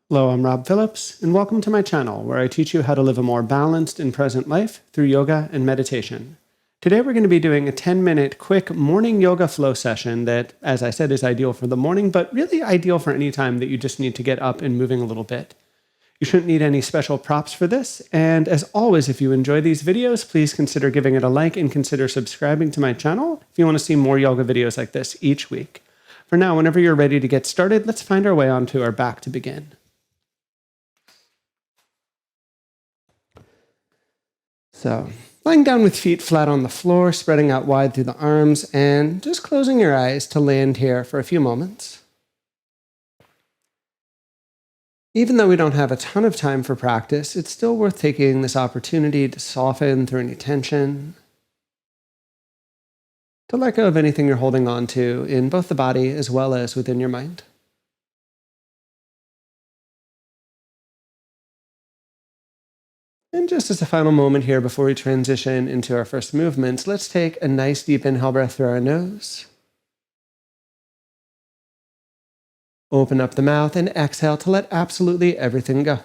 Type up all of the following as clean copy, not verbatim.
Hello, I'm Rob Phillips, and welcome to my channel where I teach you how to live a more balanced and present life through yoga and meditation. Today we're going to be doing a 10-minute quick morning yoga flow session that, as I said, is ideal for the morning, but really ideal for any time that you just need to get up and moving a little bit. You shouldn't need any special props for this, and as always, if you enjoy these videos, please consider giving it a like and consider subscribing to my channel if you want to see more yoga videos like this each week. For now, whenever you're ready to get started, let's find our way onto our back to begin. So, lying down with feet flat on the floor, spreading out wide through the arms, and just closing your eyes to land here for a few moments. Even though we don't have a ton of time for practice, it's still worth taking this opportunity to soften through any tension, to let go of anything you're holding on to in both the body as well as within your mind. And just as a final moment here before we transition into our first movements, let's take a nice deep inhale breath through our nose. Open up the mouth and exhale to let absolutely everything go.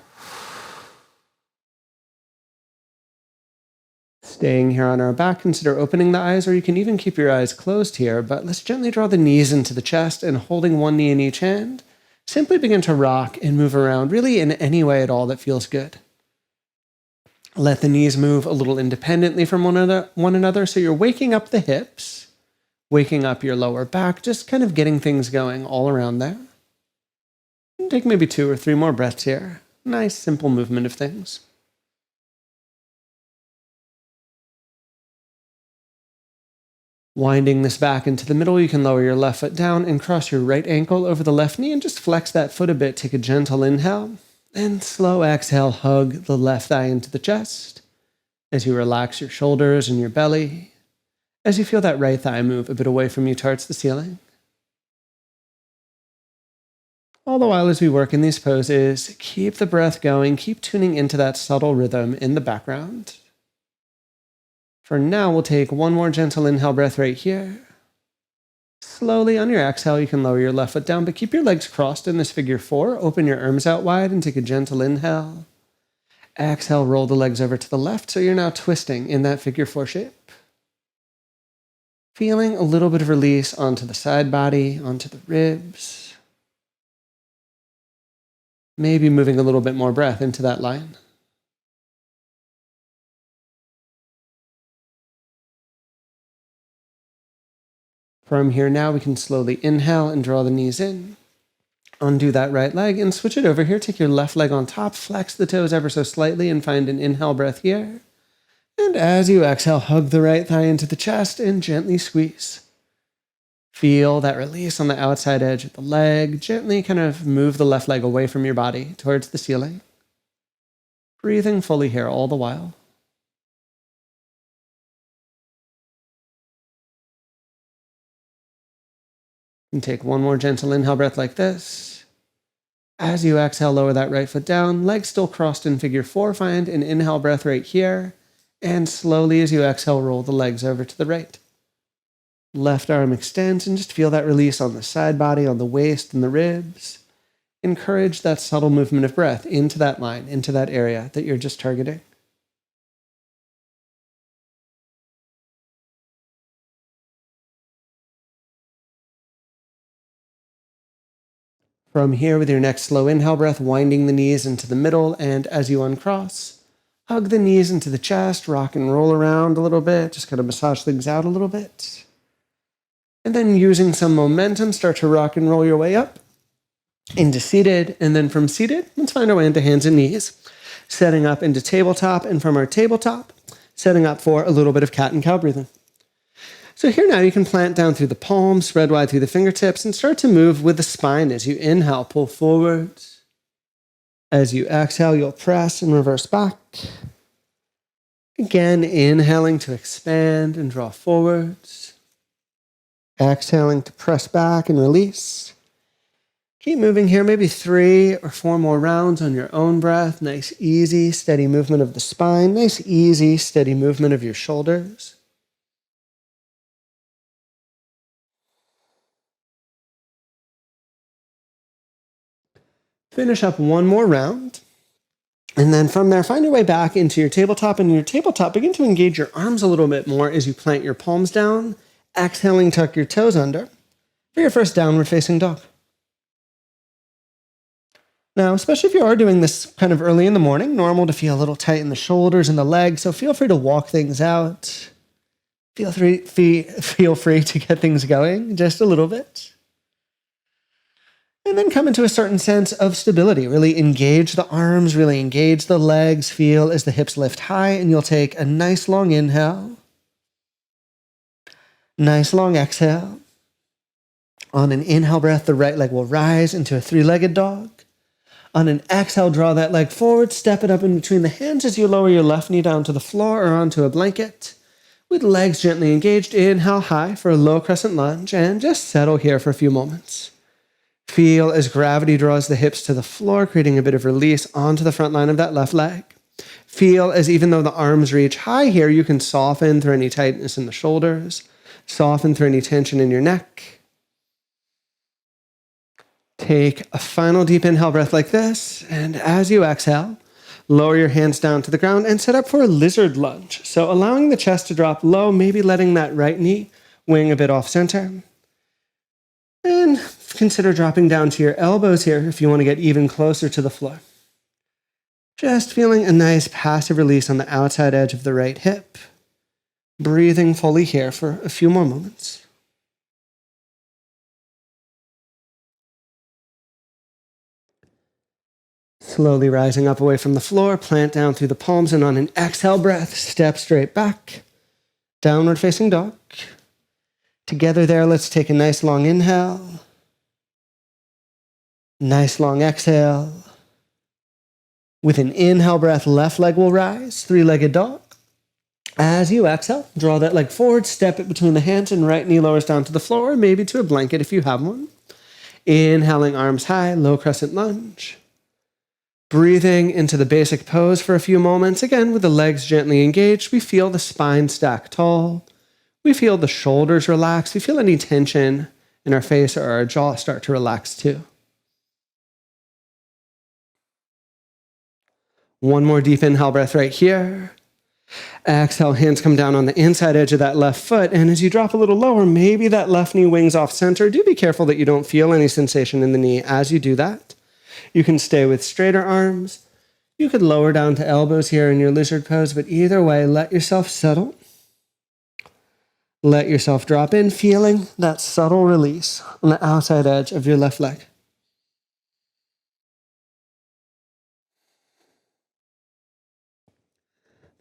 Staying here on our back, consider opening the eyes, or you can even keep your eyes closed here, but let's gently draw the knees into the chest and holding one knee in each hand, simply begin to rock and move around, really in any way at all that feels good. Let the knees move a little independently from one another, so you're waking up the hips, waking up your lower back, just kind of getting things going all around there. And take maybe 2 or 3 more breaths here. Nice, simple movement of things. Winding this back into the middle, you can lower your left foot down and cross your right ankle over the left knee and just flex that foot a bit. Take a gentle inhale. And slow exhale, hug the left thigh into the chest as you relax your shoulders and your belly, as you feel that right thigh move a bit away from you towards the ceiling. All the while as we work in these poses, keep the breath going, keep tuning into that subtle rhythm in the background. For now, we'll take one more gentle inhale breath right here. Slowly on your exhale, you can lower your left foot down, but keep your legs crossed in this figure 4. Open your arms out wide and take a gentle inhale. Exhale, roll the legs over to the left, so you're now twisting in that figure 4 shape. Feeling a little bit of release onto the side body, onto the ribs. Maybe moving a little bit more breath into that line. From here now, we can slowly inhale and draw the knees in. Undo that right leg and switch it over here. Take your left leg on top, flex the toes ever so slightly and find an inhale breath here. And as you exhale, hug the right thigh into the chest and gently squeeze. Feel that release on the outside edge of the leg. Gently kind of move the left leg away from your body towards the ceiling. Breathing fully here all the while. And take one more gentle inhale breath like this. As you exhale, lower that right foot down, legs still crossed in figure 4. Find an inhale breath right here. And slowly as you exhale, roll the legs over to the right. Left arm extends and just feel that release on the side body, on the waist and the ribs. Encourage that subtle movement of breath into that line, into that area that you're just targeting. From here, with your next slow inhale breath, winding the knees into the middle, and as you uncross, hug the knees into the chest, rock and roll around a little bit, just kind of massage things out a little bit. And then using some momentum, start to rock and roll your way up into seated, and then from seated, let's find our way into hands and knees, setting up into tabletop, and from our tabletop, setting up for a little bit of cat and cow breathing. So here now you can plant down through the palms, spread wide through the fingertips, and start to move with the spine. As you inhale, pull forwards. As you exhale, you'll press and reverse back. Again, inhaling to expand and draw forwards. Exhaling to press back and release. Keep moving here, maybe 3 or 4 more rounds on your own breath. Nice, easy, steady movement of the spine. Nice, easy, steady movement of your shoulders. Finish up one more round. And then from there, find your way back into your tabletop. And in your tabletop, begin to engage your arms a little bit more as you plant your palms down. Exhaling, tuck your toes under for your first downward facing dog. Now, especially if you are doing this kind of early in the morning, normal to feel a little tight in the shoulders and the legs. So feel free to walk things out. Feel free to get things going just a little bit. And then come into a certain sense of stability. Really engage the arms, really engage the legs. Feel as the hips lift high, and you'll take a nice long inhale. Nice long exhale. On an inhale breath, the right leg will rise into a three-legged dog. On an exhale, draw that leg forward, step it up in between the hands as you lower your left knee down to the floor or onto a blanket. With legs gently engaged, inhale high for a low crescent lunge, and just settle here for a few moments. Feel as gravity draws the hips to the floor, creating a bit of release onto the front line of that left leg. Feel as even though the arms reach high here, you can soften through any tightness in the shoulders, soften through any tension in your neck. Take a final deep inhale breath like this, and as you exhale, lower your hands down to the ground and set up for a lizard lunge. So allowing the chest to drop low, maybe letting that right knee wing a bit off center. And consider dropping down to your elbows here if you want to get even closer to the floor. Just feeling a nice passive release on the outside edge of the right hip. Breathing fully here for a few more moments. Slowly rising up away from the floor, plant down through the palms, and on an exhale breath, step straight back. Downward facing dog. Together there, let's take a nice long inhale. Nice long exhale. With an inhale breath, left leg will rise, three-legged dog. As you exhale, draw that leg forward, step it between the hands, and right knee lowers down to the floor, maybe to a blanket if you have one. Inhaling, arms high, low crescent lunge. Breathing into the basic pose for a few moments. Again, with the legs gently engaged, we feel the spine stack tall. We feel the shoulders relax. We feel any tension in our face or our jaw start to relax too. One more deep inhale breath right here. Exhale, hands come down on the inside edge of that left foot. And as you drop a little lower, maybe that left knee wings off center. Do be careful that you don't feel any sensation in the knee as you do that. You can stay with straighter arms. You could lower down to elbows here in your lizard pose, but either way, let yourself settle. Let yourself drop in, feeling that subtle release on the outside edge of your left leg.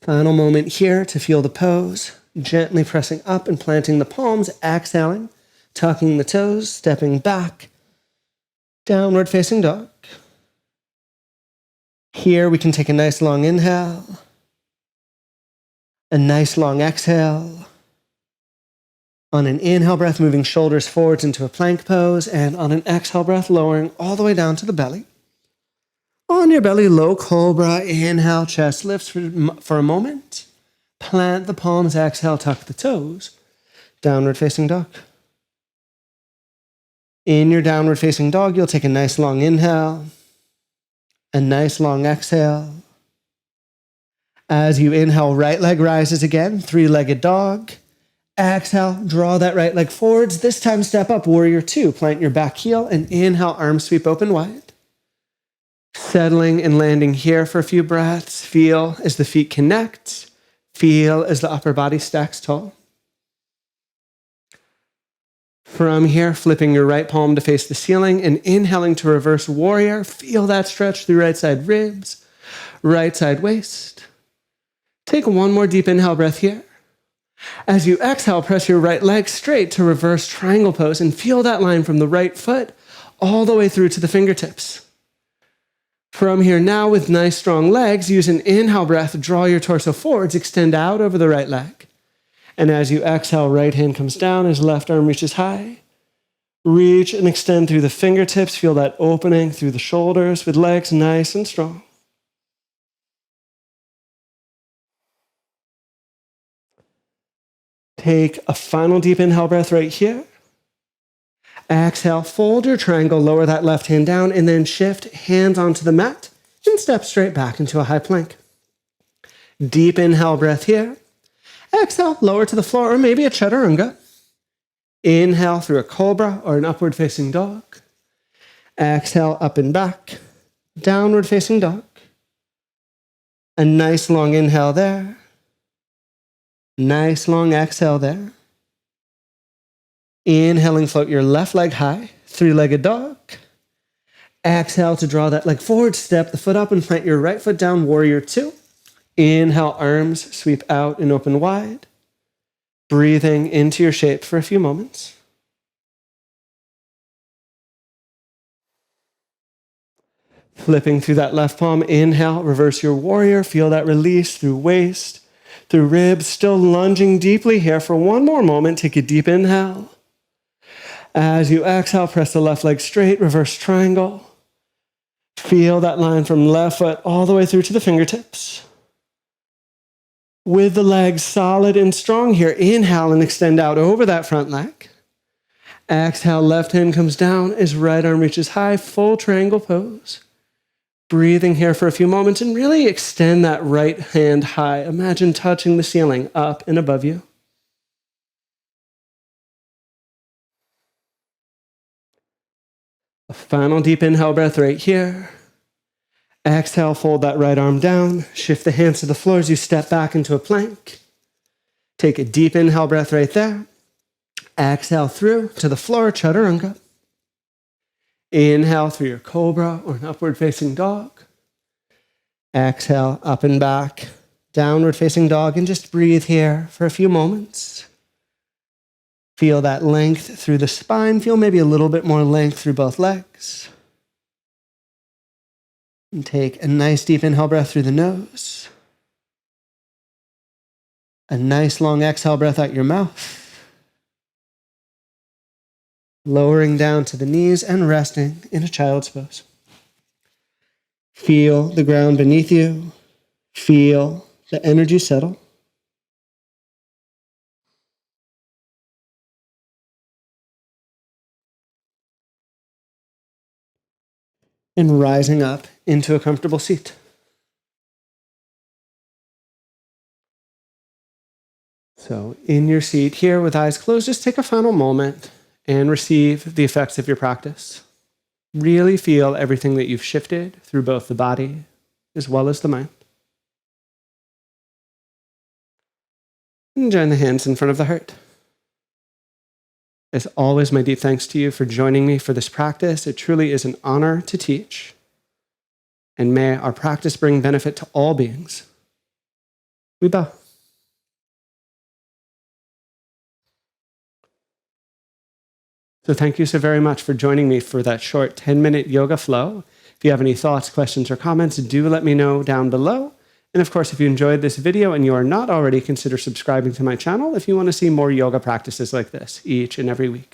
Final moment here to feel the pose, gently pressing up and planting the palms, exhaling, tucking the toes, stepping back, downward facing dog. Here we can take a nice long inhale, a nice long exhale. On an inhale breath, moving shoulders forwards into a plank pose, and on an exhale breath, lowering all the way down to the belly. On your belly, low cobra, inhale, chest lifts for a moment. Plant the palms, exhale, tuck the toes. Downward facing dog. In your downward facing dog, you'll take a nice long inhale, a nice long exhale. As you inhale, right leg rises again, three-legged dog. Exhale, draw that right leg forwards. This time, step up, warrior two. Plant your back heel and inhale, arms sweep open wide. Settling and landing here for a few breaths. Feel as the feet connect. Feel as the upper body stacks tall. From here, flipping your right palm to face the ceiling and inhaling to reverse warrior. Feel that stretch through right side ribs, right side waist. Take one more deep inhale breath here. As you exhale, press your right leg straight to reverse triangle pose and feel that line from the right foot all the way through to the fingertips. From here now, with nice strong legs, use an inhale breath, draw your torso forwards, extend out over the right leg. And as you exhale, right hand comes down as left arm reaches high. Reach and extend through the fingertips, feel that opening through the shoulders with legs nice and strong. Take a final deep inhale breath right here. Exhale, fold your triangle, lower that left hand down, and then shift hands onto the mat and step straight back into a high plank. Deep inhale breath here. Exhale, lower to the floor, or maybe a chaturanga. Inhale through a cobra or an upward facing dog. Exhale, up and back, downward facing dog. A nice long inhale there. Nice long exhale there. Inhaling, float your left leg high, three-legged dog. Exhale to draw that leg forward, step the foot up and plant your right foot down, warrior two. Inhale, arms sweep out and open wide. Breathing into your shape for a few moments. Flipping through that left palm, inhale, reverse your warrior. Feel that release through waist, through ribs. Still lunging deeply here for one more moment. Take a deep inhale. As you exhale, press the left leg straight, reverse triangle. Feel that line from left foot all the way through to the fingertips. With the legs solid and strong here, inhale and extend out over that front leg. Exhale, left hand comes down as right arm reaches high, full triangle pose. Breathing here for a few moments and really extend that right hand high. Imagine touching the ceiling up and above you. A final deep inhale breath right here. Exhale, fold that right arm down. Shift the hands to the floor as you step back into a plank. Take a deep inhale breath right there. Exhale through to the floor, chaturanga. Inhale through your cobra or an upward facing dog. Exhale, up and back, downward facing dog, and just breathe here for a few moments. Feel that length through the spine. Feel maybe a little bit more length through both legs. And take a nice deep inhale breath through the nose. A nice long exhale breath out your mouth. Lowering down to the knees and resting in a child's pose. Feel the ground beneath you. Feel the energy settle. And rising up into a comfortable seat. So in your seat here with eyes closed, just take a final moment and receive the effects of your practice. Really feel everything that you've shifted through both the body as well as the mind. And join the hands in front of the heart. As always, my deep thanks to you for joining me for this practice. It truly is an honor to teach. And may our practice bring benefit to all beings. We bow. So thank you so very much for joining me for that short 10-minute yoga flow. If you have any thoughts, questions, or comments, do let me know down below. And of course, if you enjoyed this video and you are not already, consider subscribing to my channel if you want to see more yoga practices like this each and every week.